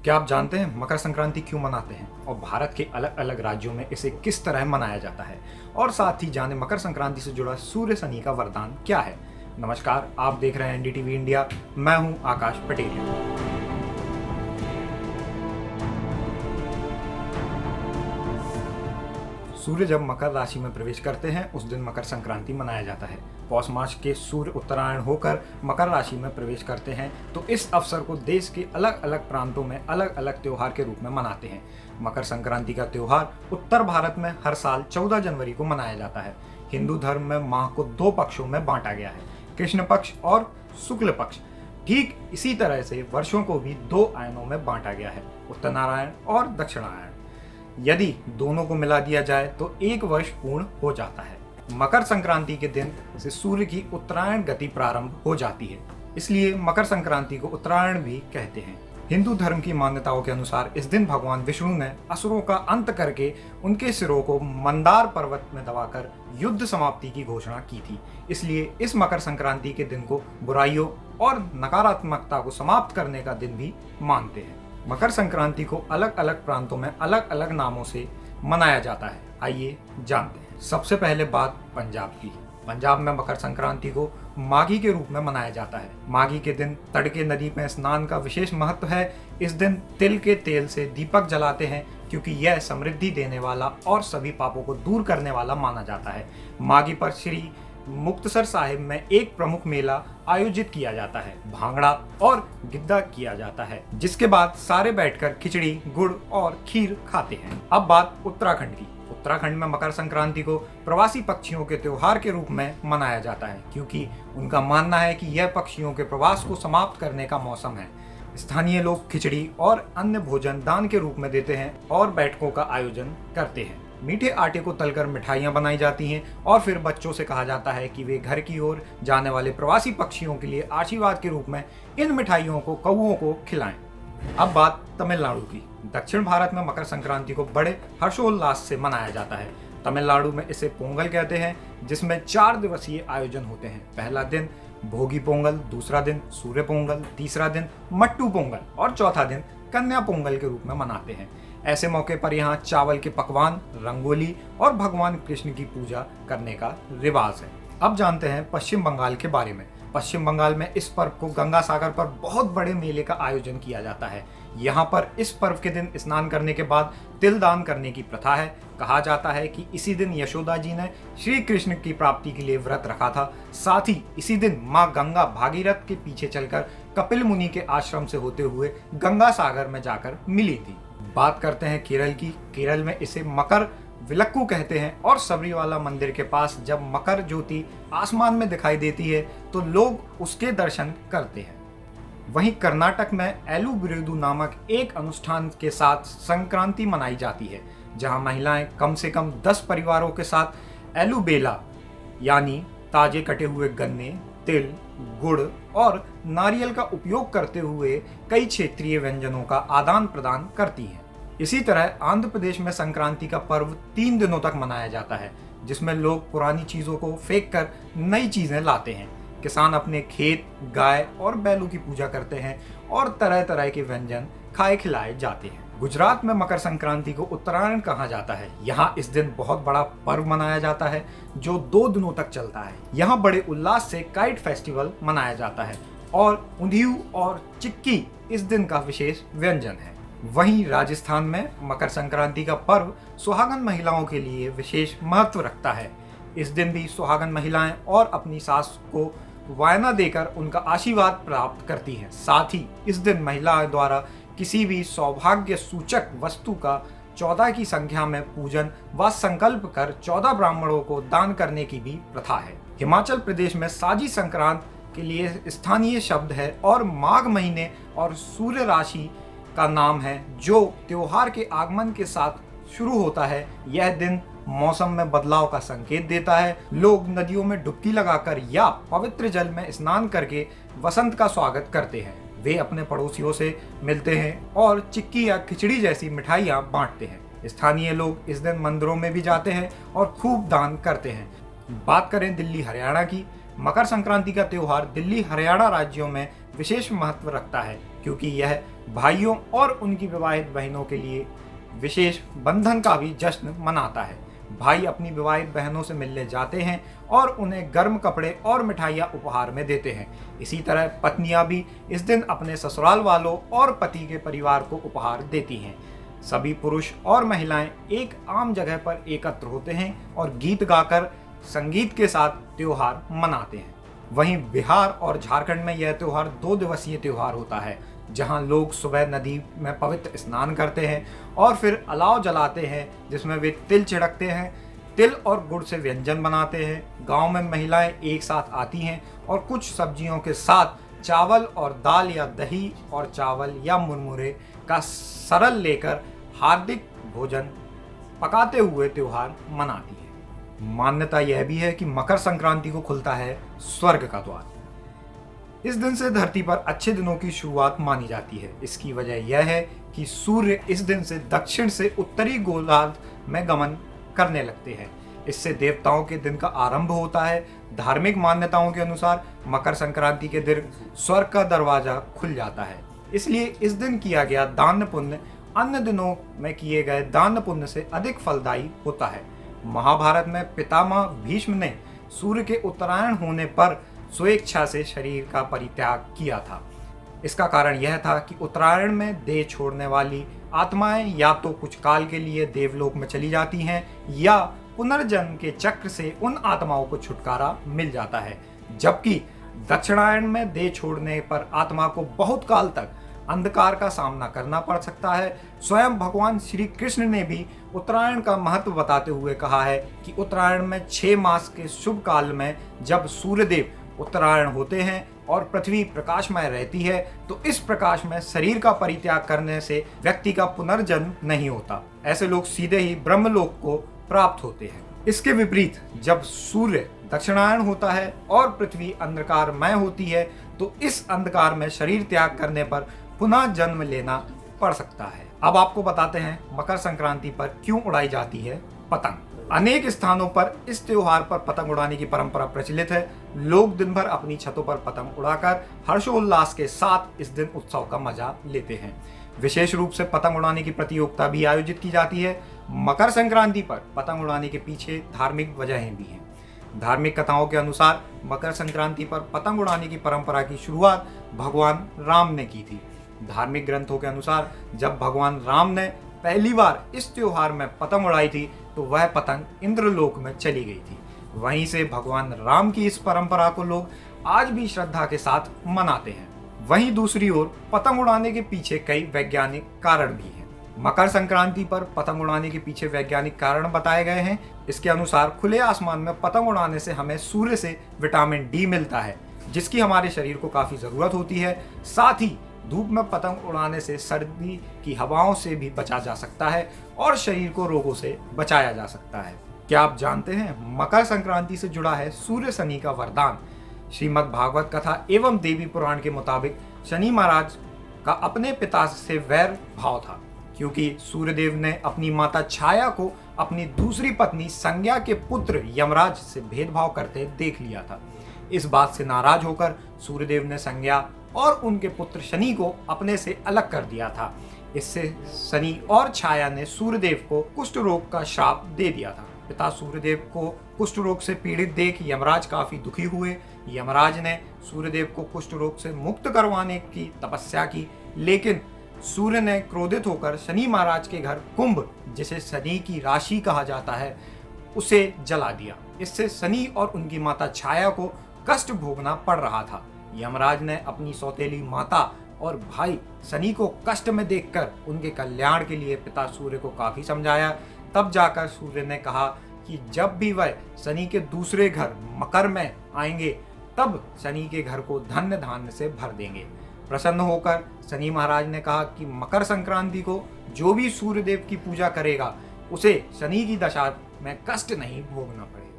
क्या आप जानते हैं मकर संक्रांति क्यों मनाते हैं और भारत के अलग अलग राज्यों में इसे किस तरह मनाया जाता है? और साथ ही जाने मकर संक्रांति से जुड़ा सूर्य शनि का वरदान क्या है। नमस्कार, आप देख रहे हैं एनडीटीवी इंडिया। मैं हूं आकाश पटेल। सूर्य जब मकर राशि में प्रवेश करते हैं उस दिन मकर संक्रांति मनाया जाता है। पौष मास के सूर्य उत्तरायण होकर मकर राशि में प्रवेश करते हैं तो इस अवसर को देश के अलग अलग प्रांतों में अलग अलग त्योहार के रूप में मनाते हैं। मकर संक्रांति का त्योहार उत्तर भारत में हर साल 14 जनवरी को मनाया जाता है। हिंदू धर्म में माह को दो पक्षों में बांटा गया है, कृष्ण पक्ष और शुक्ल पक्ष। ठीक इसी तरह से वर्षों को भी दो आयनों में बांटा गया है, उत्तरायण और दक्षिणायण। यदि दोनों को मिला दिया जाए तो एक वर्ष पूर्ण हो जाता है। मकर संक्रांति के दिन से सूर्य की उत्तरायण गति प्रारंभ हो जाती है, इसलिए मकर संक्रांति को उत्तरायण भी कहते हैं। हिंदू धर्म की मान्यताओं के अनुसार इस दिन भगवान विष्णु ने असुरों का अंत करके उनके सिरों को मंदार पर्वत में दबाकर युद्ध समाप्ति की घोषणा की थी। इसलिए इस मकर संक्रांति के दिन को बुराइयों और नकारात्मकता को समाप्त करने का दिन भी मानते हैं। मकर संक्रांति को अलग अलग प्रांतों में अलग अलग नामों से मनाया जाता है। आइए जानते हैं। सबसे पहले बात पंजाब की। पंजाब में मकर संक्रांति को माघी के रूप में मनाया जाता है। माघी के दिन तड़के नदी में स्नान का विशेष महत्व है। इस दिन तिल के तेल से दीपक जलाते हैं क्योंकि यह समृद्धि देने वाला और सभी पापों को दूर करने वाला माना जाता है। माघी पर श्री मुक्तसर साहिब में एक प्रमुख मेला आयोजित किया जाता है। भांगड़ा और गिद्दा किया जाता है, जिसके बाद सारे बैठकर खिचड़ी, गुड़ और खीर खाते हैं। अब बात उत्तराखंड की। उत्तराखंड में मकर संक्रांति को प्रवासी पक्षियों के त्योहार के रूप में मनाया जाता है क्योंकि उनका मानना है कि यह पक्षियों के प्रवास को समाप्त करने का मौसम है। स्थानीय लोग खिचड़ी और अन्य भोजन दान के रूप में देते हैं और बैठकों का आयोजन करते हैं। मीठे आटे को तलकर मिठाइयाँ बनाई जाती हैं और फिर बच्चों से कहा जाता है कि वे घर की ओर जाने वाले प्रवासी पक्षियों के लिए आशीर्वाद के रूप में इन मिठाइयों को कौओं को खिलाएं। अब बात तमिलनाडु की। दक्षिण भारत में मकर संक्रांति को बड़े हर्षोल्लास से मनाया जाता है। तमिलनाडु में इसे पोंगल कहते हैं, जिसमें 4 दिवसीय आयोजन होते हैं। पहला दिन भोगी पोंगल, दूसरा दिन सूर्य पोंगल, तीसरा दिन मट्टू पोंगल और चौथा दिन कन्या पोंगल के रूप में मनाते हैं। ऐसे मौके पर यहाँ चावल के पकवान, रंगोली और भगवान कृष्ण की पूजा करने का रिवाज है। अब जानते हैं पश्चिम बंगाल के बारे में। पश्चिम बंगाल में इस पर्व को गंगा सागर पर बहुत बड़े मेले का आयोजन किया जाता है। यहाँ पर इस पर्व के दिन स्नान करने के बाद तिल दान करने की प्रथा है। कहा जाता है कि इसी दिन यशोदा जी ने श्री कृष्ण की प्राप्ति के लिए व्रत रखा था। साथ ही इसी दिन माँ गंगा भागीरथ के पीछे चलकर कपिल मुनि के आश्रम से होते हुए गंगा सागर में जाकर मिली थी। बात करते हैं केरल की। केरल में इसे मकर विलक्कू कहते हैं और सबरीवाला मंदिर के पास जब मकर ज्योति आसमान में दिखाई देती है तो लोग उसके दर्शन करते हैं। वहीं कर्नाटक में एलू बिरेदू नामक एक अनुष्ठान के साथ संक्रांति मनाई जाती है, जहां महिलाएं कम से कम 10 परिवारों के साथ एलू बेला यानी ताजे कटे हुए गन्ने, तिल, गुड़ और नारियल का उपयोग करते हुए कई क्षेत्रीय व्यंजनों का आदान प्रदान करती हैं। इसी तरह आंध्र प्रदेश में संक्रांति का पर्व 3 दिनों तक मनाया जाता है, जिसमें लोग पुरानी चीजों को फेंक कर नई चीजें लाते हैं। किसान अपने खेत, गाय और बैलों की पूजा करते हैं और तरह तरह के व्यंजन खाए खिलाए जाते हैं। गुजरात में मकर संक्रांति को उत्तरायण कहा जाता है। यहाँ इस दिन बहुत बड़ा पर्व मनाया जाता है जो 2 दिनों तक चलता है। यहाँ बड़े उल्लास से काइट फेस्टिवल मनाया जाता है और ऊंधियू और चिक्की इस दिन का विशेष व्यंजन है। वहीं राजस्थान में मकर संक्रांति का पर्व सुहागन महिलाओं के लिए विशेष महत्व रखता है। इस दिन भी सुहागन महिलाएं और अपनी सास को वायना देकर उनका आशीर्वाद प्राप्त करती हैं। साथ ही इस दिन महिलाओं द्वारा किसी भी सौभाग्य सूचक वस्तु का 14 की संख्या में पूजन व संकल्प कर 14 ब्राह्मणों को दान करने की भी प्रथा है। हिमाचल प्रदेश में साजी संक्रांत के लिए स्थानीय शब्द है और माघ महीने और सूर्य राशि का नाम है, जो त्योहार के आगमन के साथ शुरू होता है। यह दिन मौसम में बदलाव का संकेत देता है। लोग नदियों में डुबकी लगाकर या पवित्र जल में स्नान करके वसंत का स्वागत करते हैं। वे अपने पड़ोसियों से मिलते हैं और चिक्की या खिचड़ी जैसी मिठाइयाँ बांटते हैं। स्थानीय लोग इस दिन मंदिरों में भी जाते हैं और खूब दान करते हैं। बात करें दिल्ली हरियाणा की। मकर संक्रांति का त्योहार दिल्ली हरियाणा राज्यों में विशेष महत्व रखता है क्योंकि यह भाइयों और उनकी विवाहित बहनों के लिए विशेष बंधन का भी जश्न मनाता है। भाई अपनी विवाहित बहनों से मिलने जाते हैं और उन्हें गर्म कपड़े और मिठाइयाँ उपहार में देते हैं। इसी तरह पत्नियां भी इस दिन अपने ससुराल वालों और पति के परिवार को उपहार देती हैं। सभी पुरुष और महिलाएं एक आम जगह पर एकत्र होते हैं और गीत गाकर संगीत के साथ त्योहार मनाते हैं। वहीं बिहार और झारखंड में यह त्योहार 2 दिवसीय त्योहार होता है, जहां लोग सुबह नदी में पवित्र स्नान करते हैं और फिर अलाव जलाते हैं, जिसमें वे तिल छिड़कते हैं। तिल और गुड़ से व्यंजन बनाते हैं। गांव में महिलाएं एक साथ आती हैं और कुछ सब्जियों के साथ चावल और दाल या दही और चावल या मुरमुरे का सरल लेकर हार्दिक भोजन पकाते हुए त्योहार मनाती है। मान्यता यह भी है कि मकर संक्रांति को खुलता है स्वर्ग का द्वार। इस दिन से धरती पर अच्छे दिनों की शुरुआत मानी जाती है। इसकी वजह यह है कि सूर्य इस दिन से दक्षिण से उत्तरी गोलार्ध में गमन करने लगते हैं। इससे देवताओं के दिन का आरंभ होता है। धार्मिक मान्यताओं के अनुसार मकर संक्रांति के दिन स्वर्ग का दरवाजा खुल जाता है। इसलिए इस दिन किया गया दान पुण्य अन्य दिनों में किए गए दान पुण्य से अधिक फलदायी होता है। महाभारत में पितामह भीष्म ने सूर्य के उत्तरायण होने पर स्वेच्छा से शरीर का परित्याग किया था। इसका कारण यह था कि उत्तरायण में देह छोड़ने वाली आत्माएं या तो कुछ काल के लिए देवलोक में चली जाती हैं या पुनर्जन्म के चक्र से उन आत्माओं को छुटकारा मिल जाता है, जबकि दक्षिणायन में देह छोड़ने पर आत्मा को बहुत काल तक अंधकार का सामना करना पड़ सकता है। स्वयं भगवान श्री कृष्ण ने भी उत्तरायण का महत्व बताते हुए कहा है कि उत्तरायण में 6 मास के शुभ काल में जब सूर्यदेव उत्तरायण होते हैं और पृथ्वी प्रकाशमय रहती है, तो इस प्रकाश में शरीर का परित्याग करने से व्यक्ति का पुनर्जन्म नहीं होता। ऐसे लोग सीधे ही ब्रह्मलोक को प्राप्त होते हैं। इसके विपरीत जब सूर्य दक्षिणायन होता है और पृथ्वी अंधकारमय होती है, तो इस अंधकार में शरीर त्याग करने पर पुनः जन्म लेना पड़ सकता है। अब आपको बताते हैं मकर संक्रांति पर क्यों उड़ाई जाती है पतंग। अनेक स्थानों पर इस त्योहार पर पतंग उड़ाने की परंपरा प्रचलित है। लोग दिन भर अपनी छतों पर पतंग उड़ाकर हर्षोल्लास के साथ इस दिन उत्सव का मजा लेते हैं। विशेष रूप से पतंग उड़ाने की प्रतियोगिता भी आयोजित की जाती है। मकर संक्रांति पर पतंग उड़ाने के पीछे धार्मिक वजहें भी हैं। धार्मिक कथाओं के अनुसार मकर संक्रांति पर पतंग उड़ाने की परंपरा की शुरुआत भगवान राम ने की थी। धार्मिक ग्रंथों के अनुसार जब भगवान राम ने पहली बार इस त्योहार में पतंग उड़ाई थी, तो वह पतंग इंद्रलोक में चली गई थी। वहीं से भगवान राम की इस परंपरा को लोग आज भी श्रद्धा के साथ मनाते हैं। वहीं दूसरी ओर पतंग उड़ाने के पीछे कई वैज्ञानिक कारण भी हैं। मकर संक्रांति पर पतंग उड़ाने के पीछे वैज्ञानिक कारण बताए गए हैं। इसके अनुसार खुले आसमान में पतंग उड़ाने से हमें सूर्य से विटामिन डी मिलता है, जिसकी हमारे शरीर को काफी जरूरत होती है। साथ ही धूप में पतंग उड़ाने से सर्दी की हवाओं से भी बचा जा सकता है और शरीर को रोगों से बचाया जा सकता है। क्या आप जानते हैं मकर संक्रांति से जुड़ा है सूर्य शनि का वरदान। श्रीमद् भागवत कथा एवं देवी पुराण के मुताबिक शनि महाराज का अपने पिता से वैर भाव था, क्योंकि सूर्यदेव ने अपनी माता छाया को अपनी दूसरी पत्नी संज्ञा के पुत्र यमराज से भेदभाव करते देख लिया था। इस बात से नाराज होकर सूर्यदेव ने संज्ञा और उनके पुत्र शनि को अपने से अलग कर दिया था। इससे शनि और छाया ने सूर्यदेव को कुष्ठ रोग का श्राप दे दिया था। पिता सूर्यदेव को कुष्ठ रोग से पीड़ित देख यमराज काफी दुखी हुए। यमराज ने सूर्यदेव को कुष्ठ रोग से मुक्त करवाने की तपस्या की, लेकिन सूर्य ने क्रोधित होकर शनि महाराज के घर कुंभ, जिसे शनि की राशि कहा जाता है, उसे जला दिया। इससे शनि और उनकी माता छाया को कष्ट भोगना पड़ रहा था। यमराज ने अपनी सौतेली माता और भाई शनि को कष्ट में देखकर उनके कल्याण के लिए पिता सूर्य को काफी समझाया। तब जाकर सूर्य ने कहा कि जब भी वह शनि के दूसरे घर मकर में आएंगे, तब शनि के घर को धन्य धान्य से भर देंगे। प्रसन्न होकर शनि महाराज ने कहा कि मकर संक्रांति को जो भी सूर्यदेव की पूजा करेगा, उसे शनि की दशा में कष्ट नहीं भोगना पड़ेगा।